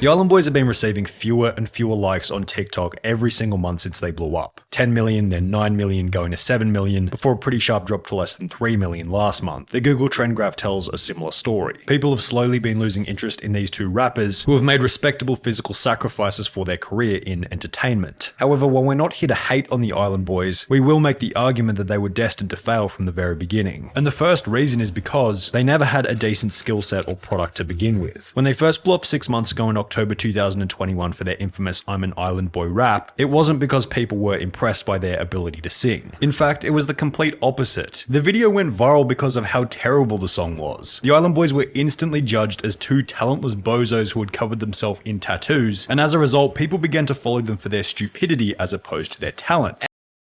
The Island Boys have been receiving fewer and fewer likes on TikTok every single month since they blew up. 10 million, then 9 million, going to 7 million, before a pretty sharp drop to less than 3 million last month. The Google trend graph tells a similar story. People have slowly been losing interest in these two rappers who have made respectable physical sacrifices for their career in entertainment. However, while we're not here to hate on the Island Boys, we will make the argument that they were destined to fail from the very beginning. And the first reason is because they never had a decent skill set or product to begin with. When they first blew up 6 months ago in October 2021 for their infamous I'm an Island Boy rap, it wasn't because people were impressed by their ability to sing. In fact, it was the complete opposite. The video went viral because of how terrible the song was. The Island Boys were instantly judged as two talentless bozos who had covered themselves in tattoos, and as a result, people began to follow them for their stupidity as opposed to their talent.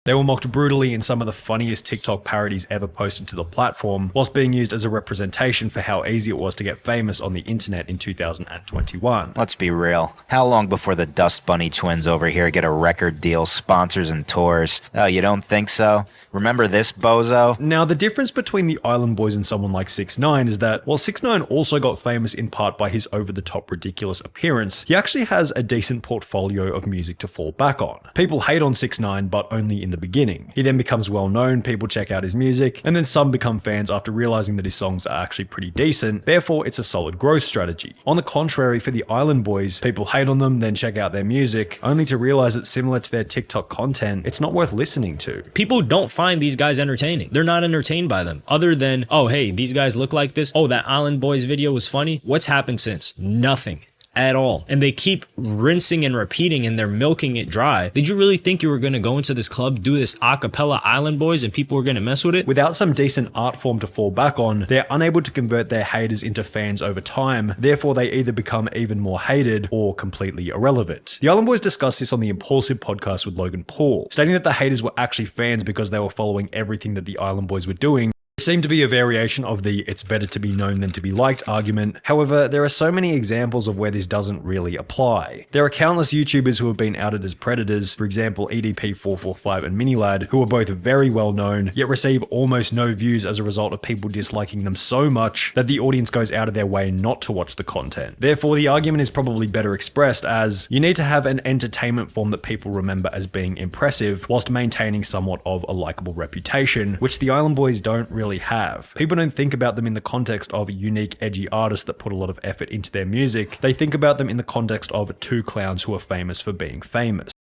They were mocked brutally in some of the funniest TikTok parodies ever posted to the platform, whilst being used as a representation for how easy it was to get famous on the internet in 2021. Let's be real. How long before the Dust Bunny twins over here get a record deal, sponsors, and tours? Oh, you don't think so? Remember this, bozo? Now, the difference between the Island Boys and someone like 6ix9ine is that, while 6ix9ine also got famous in part by his over-the-top ridiculous appearance, he actually has a decent portfolio of music to fall back on. People hate on 6ix9ine, but only in the beginning. He then becomes well known, people check out his music, and then some become fans after realizing that his songs are actually pretty decent, therefore it's a solid growth strategy. On the contrary, for the Island Boys, people hate on them, then check out their music, only to realize that similar to their TikTok content, it's not worth listening to. People don't find these guys entertaining. They're not entertained by them. Other than, oh hey, these guys look like this. Oh, that Island Boys video was funny. What's happened since? Nothing. At all. And they keep rinsing and repeating and they're milking it dry. Did you really think you were going to go into this club, do this a cappella Island Boys and people were going to mess with it? Without some decent art form to fall back on, they're unable to convert their haters into fans over time, therefore they either become even more hated or completely irrelevant. The Island Boys discussed this on the Impulsive podcast with Logan Paul, stating that the haters were actually fans because they were following everything that the Island Boys were doing, which seemed to be a variation of the "it's better to be known than to be liked" argument. However, there are so many examples of where this doesn't really apply. There are countless YouTubers who have been outed as predators, for example EDP445 and Minilad, who are both very well known, yet receive almost no views as a result of people disliking them so much that the audience goes out of their way not to watch the content. Therefore, the argument is probably better expressed as, you need to have an entertainment form that people remember as being impressive, whilst maintaining somewhat of a likable reputation, which the Island Boys don't really have. People don't think about them in the context of unique, edgy artists that put a lot of effort into their music. They think about them in the context of two clowns who are famous for being famous.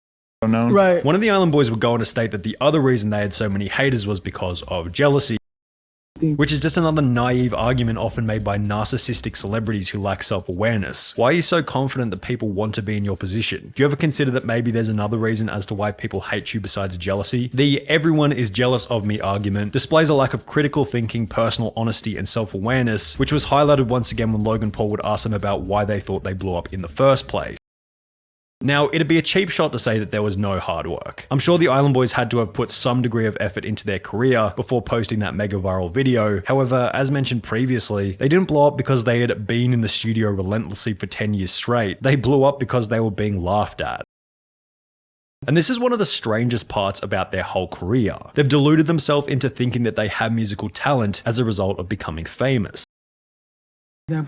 Right. One of the Island Boys would go on to state that the other reason they had so many haters was because of jealousy, which is just another naive argument often made by narcissistic celebrities who lack self-awareness. Why are you so confident that people want to be in your position? Do you ever consider that maybe there's another reason as to why people hate you besides jealousy? The "everyone is jealous of me" argument displays a lack of critical thinking, personal honesty, and self-awareness, which was highlighted once again when Logan Paul would ask them about why they thought they blew up in the first place. Now, it'd be a cheap shot to say that there was no hard work. I'm sure the Island Boys had to have put some degree of effort into their career before posting that mega viral video. However, as mentioned previously, they didn't blow up because they had been in the studio relentlessly for 10 years straight. They blew up because they were being laughed at. And this is one of the strangest parts about their whole career. They've deluded themselves into thinking that they have musical talent as a result of becoming famous.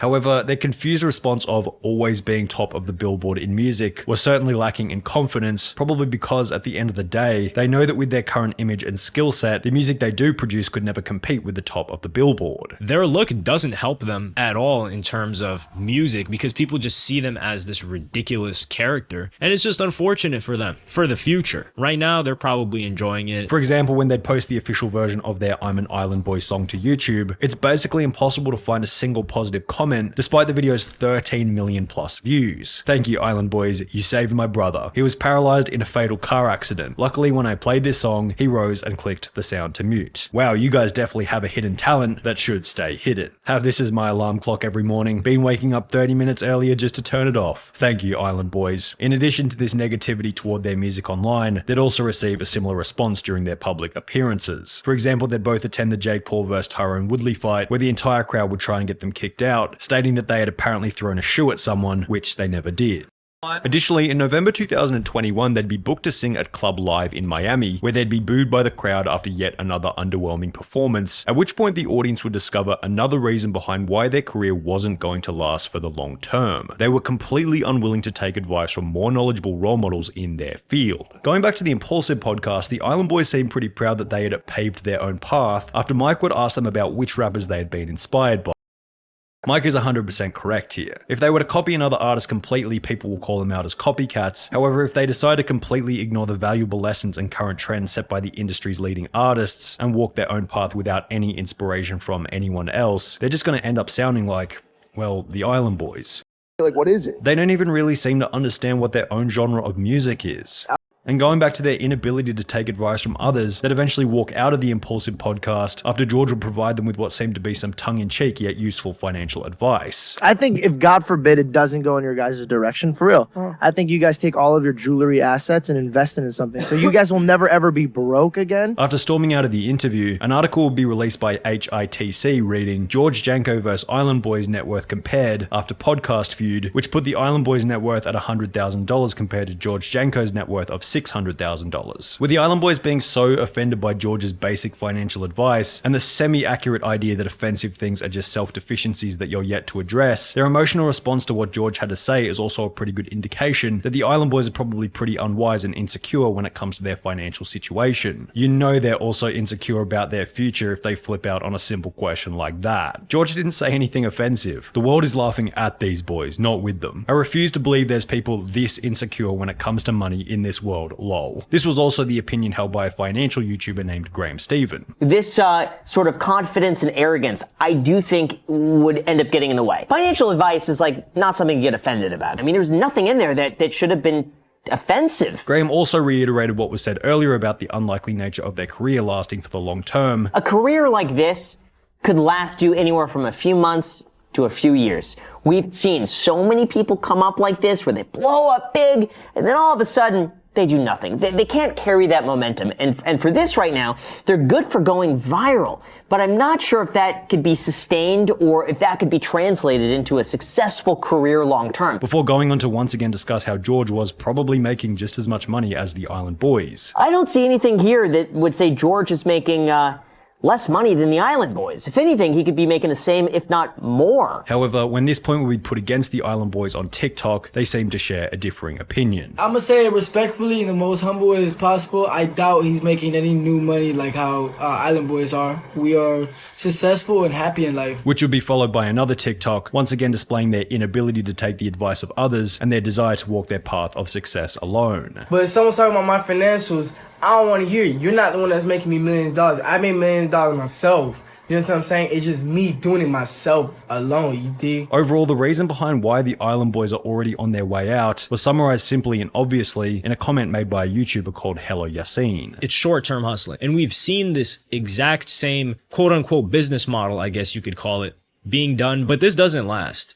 However, their confused response of always being top of the billboard in music was certainly lacking in confidence, probably because at the end of the day, they know that with their current image and skill set, the music they do produce could never compete with the top of the billboard. Their look doesn't help them at all in terms of music because people just see them as this ridiculous character, and it's just unfortunate for them for the future. Right now, they're probably enjoying it. For example, when they'd post the official version of their I'm an Island Boy song to YouTube, it's basically impossible to find a single positive comment despite the video's 13 million plus views. Thank you, Island Boys, you saved my brother. He was paralyzed in a fatal car accident. Luckily, when I played this song, he rose and clicked the sound to mute. Wow, you guys definitely have a hidden talent that should stay hidden. Have this as my alarm clock every morning. Been waking up 30 minutes earlier just to turn it off. Thank you, Island Boys. In addition to this negativity toward their music online, they'd also receive a similar response during their public appearances. For example, they'd both attend the Jake Paul vs Tyrone Woodley fight, where the entire crowd would try and get them kicked out, stating that they had apparently thrown a shoe at someone, which they never did. Additionally, in November 2021, they'd be booked to sing at Club Live in Miami, where they'd be booed by the crowd after yet another underwhelming performance, at which point the audience would discover another reason behind why their career wasn't going to last for the long term. They were completely unwilling to take advice from more knowledgeable role models in their field. Going back to the Impulsive podcast, the Island Boys seemed pretty proud that they had paved their own path after Mike would ask them about which rappers they had been inspired by. Mike is 100% correct here. If they were to copy another artist completely, people will call them out as copycats. However, if they decide to completely ignore the valuable lessons and current trends set by the industry's leading artists and walk their own path without any inspiration from anyone else, they're just going to end up sounding like, well, the Island Boys. Like, what is it? They don't even really seem to understand what their own genre of music is. And going back to their inability to take advice from others, that eventually walk out of the Impulsive podcast after George would provide them with what seemed to be some tongue-in-cheek yet useful financial advice. I think if God forbid it doesn't go in your guys' direction, for real, I think you guys take all of your jewelry assets and invest it in something. So you guys will never ever be broke again. After storming out of the interview, an article would be released by HITC reading George Janko vs. Island Boys net worth compared after podcast feud, which put the Island Boys net worth at $100,000 compared to George Janko's net worth of $600,000. With the Island Boys being so offended by George's basic financial advice and the semi-accurate idea that offensive things are just self-deficiencies that you're yet to address, their emotional response to what George had to say is also a pretty good indication that the Island Boys are probably pretty unwise and insecure when it comes to their financial situation. You know they're also insecure about their future if they flip out on a simple question like that. George didn't say anything offensive. The world is laughing at these boys, not with them. I refuse to believe there's people this insecure when it comes to money in this world. Lol. This was also the opinion held by a financial YouTuber named Graham Stephen. This sort of confidence and arrogance, I do think would end up getting in the way. Financial advice is like not something you get offended about. I mean, there's nothing in there that should have been offensive. Graham also reiterated what was said earlier about the unlikely nature of their career lasting for the long term. A career like this could last you anywhere from a few months to a few years. We've seen so many people come up like this where they blow up big and then all of a sudden they do nothing. They can't carry that momentum. And for this right now, they're good for going viral. But I'm not sure if that could be sustained or if that could be translated into a successful career long term. Before going on to once again discuss how George was probably making just as much money as the Island Boys. I don't see anything here that would say George is making less money than the Island Boys. If anything, he could be making the same, if not more. However, when this point will be put against the Island Boys on TikTok, they seem to share a differing opinion. I'm gonna say it respectfully in the most humble way as possible. I doubt he's making any new money like how Island Boys are. We are successful and happy in life. Which would be followed by another TikTok, once again displaying their inability to take the advice of others and their desire to walk their path of success alone. But if someone's talking about my financials, I don't want to hear you. You're not the one that's making me millions of dollars. I made millions of dollars myself. You know what I'm saying? It's just me doing it myself alone, you dig? Overall, the reason behind why the Island Boys are already on their way out was summarized simply and obviously in a comment made by a YouTuber called Hello Yassine. It's short-term hustling. And we've seen this exact same quote-unquote business model, I guess you could call it, being done, but this doesn't last.